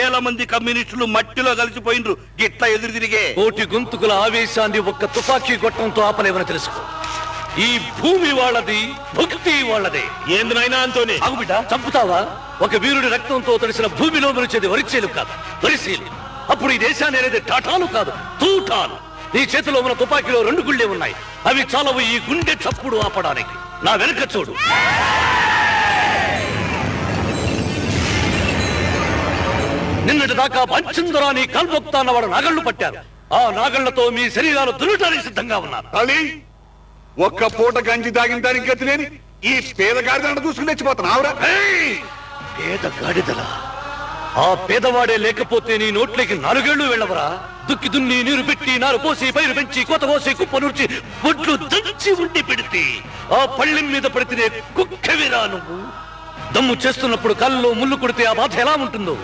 ఏల మంది కమ్యూనిస్టులు మట్టిలో కలిసిపోయినరు. గిట్లా ఎదురు తిరిగే కోటి గొంతుకుల ఆవేశాన్ని ఒక్క తుపాకీ గొట్టంతో ఆపలేవని తెలుసుకో. ఈ భూమి వాళ్ళది, భక్తి వాళ్ళదే. ఏంది నాయనా అంతోనే బిడ్డ, చంపుతావా? ఒక వీరుడి రక్తంతో తడిసిన భూమిలో మెరిచేది వరిచేలు కాదు, వరిసేలు. అప్పుడు ఈ దేశాన్ని అనేది టాటాలు కాదు, తూటాలు. నీ చేతిలో ఉన్న తుపాకీలో 2 గుళ్ళే ఉన్నాయి. అవి చాలవు ఈ గుండె చప్పుడు ఆపడానికి. నా వెనక చూడు. నిన్నటి దాకా పంచందరా నీ కల్పొక్తా అన్నవాడు నాగళ్లు పట్టారు. ఆ నాగళ్లతో మీ శరీరాలు దున్నటానికి సిద్ధంగా ఉన్నారు. అలీ, ఒక్క పూట గంజి తాగిన దానికి గతి లేని ఈ పేదగాడిదండ చూసుకుని తెచ్చిపోతున్నావురా? పేదగాడిదలా? ఆ పేదవాడే లేకపోతే నీ నోట్లోకి 4 ఏళ్లు వెళ్ళవరా? దుక్కి దున్ని, నీరు పెట్టి, నారు పోసి, పైరు పెంచి, కోత పోసి, కుప్ప నూర్చి, బొడ్లు దంచి ఉండి పెడితే ఆ పళ్ళెం మీద పడితే కుక్కవిరా నువ్వు. దమ్ము చేస్తున్నప్పుడు కళ్ళలో ముళ్ళు కొడితే ఆ బాధ ఎలా ఉంటుందో